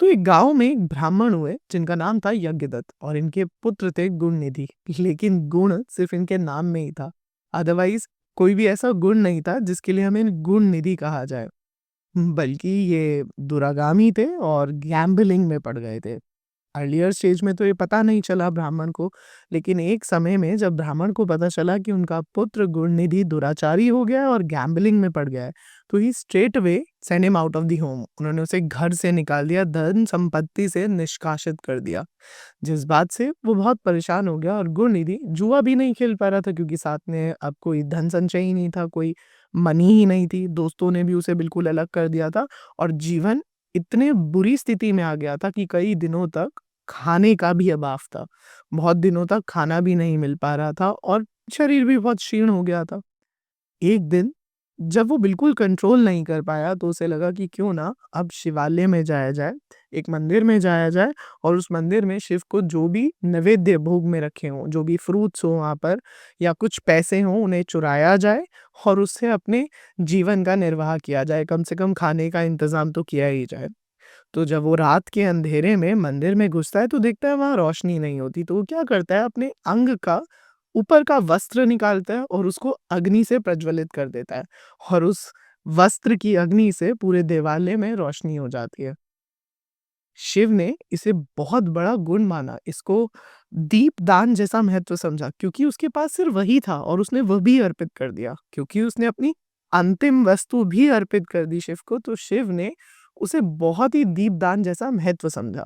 तो एक गांव में एक ब्राह्मण हुए जिनका नाम था यज्ञदत्त और इनके पुत्र थे गुणनिधि। लेकिन गुण सिर्फ इनके नाम में ही था। अदरवाइज कोई भी ऐसा गुण नहीं था जिसके लिए हमें गुणनिधि कहा जाए। बल्कि ये दुरागामी थे और गैम्बलिंग में पड़ गए थे। अर्लियर स्टेज में तो ये पता नहीं चला ब्राह्मण को, लेकिन एक समय में जब ब्राह्मण को पता चला कि उनका पुत्र गुणनिधि दुराचारी हो गया है और गैम्बलिंग में पड़ गया है, तो he straight away send him out of the home. उन्होंने उसे घर से निकाल दिया, धन संपत्ति से निष्कासित कर दिया। जिस बात से वो बहुत परेशान हो गया और गुणनिधि जुआ भी नहीं खेल पा रहा था, क्योंकि साथ में अब कोई धन संचय ही नहीं था, कोई मनी ही नहीं थी। दोस्तों ने भी उसे बिल्कुल अलग कर दिया था और जीवन इतने बुरी स्थिति में आ गया था कि कई दिनों तक खाने का भी अभाव था। बहुत दिनों तक खाना भी नहीं मिल पा रहा था और शरीर भी बहुत क्षीण हो गया था। एक दिन जब वो बिल्कुल कंट्रोल नहीं कर पाया, तो उसे लगा कि क्यों ना अब शिवालय में जाया जाए, एक मंदिर में जाया जाए और उस मंदिर में शिव को जो भी नैवेद्य भोग में रखे हों, जो भी फ्रूट्स हों वहाँ पर या कुछ पैसे हों, उन्हें चुराया जाए और उससे अपने जीवन का निर्वाह किया जाए। कम से कम खाने का इंतज़ाम तो किया ही जाए। तो जब वो रात के अंधेरे में मंदिर में घुसता है तो देखता है वहाँ रोशनी नहीं होती, तो वो क्या करता है, अपने अंग का ऊपर का वस्त्र निकालता है और उसको अग्नि से प्रज्वलित कर देता है और उस वस्त्र की अग्नि से पूरे देवालय में रोशनी हो जाती है। शिव ने इसे बहुत बड़ा गुण माना, इसको दीपदान जैसा महत्व समझा, क्योंकि उसके पास सिर्फ वही था और उसने वह भी अर्पित कर दिया। क्योंकि उसने अपनी अंतिम वस्तु भी अर्पित कर दी शिव को, तो शिव ने उसे बहुत ही दीपदान जैसा महत्व समझा।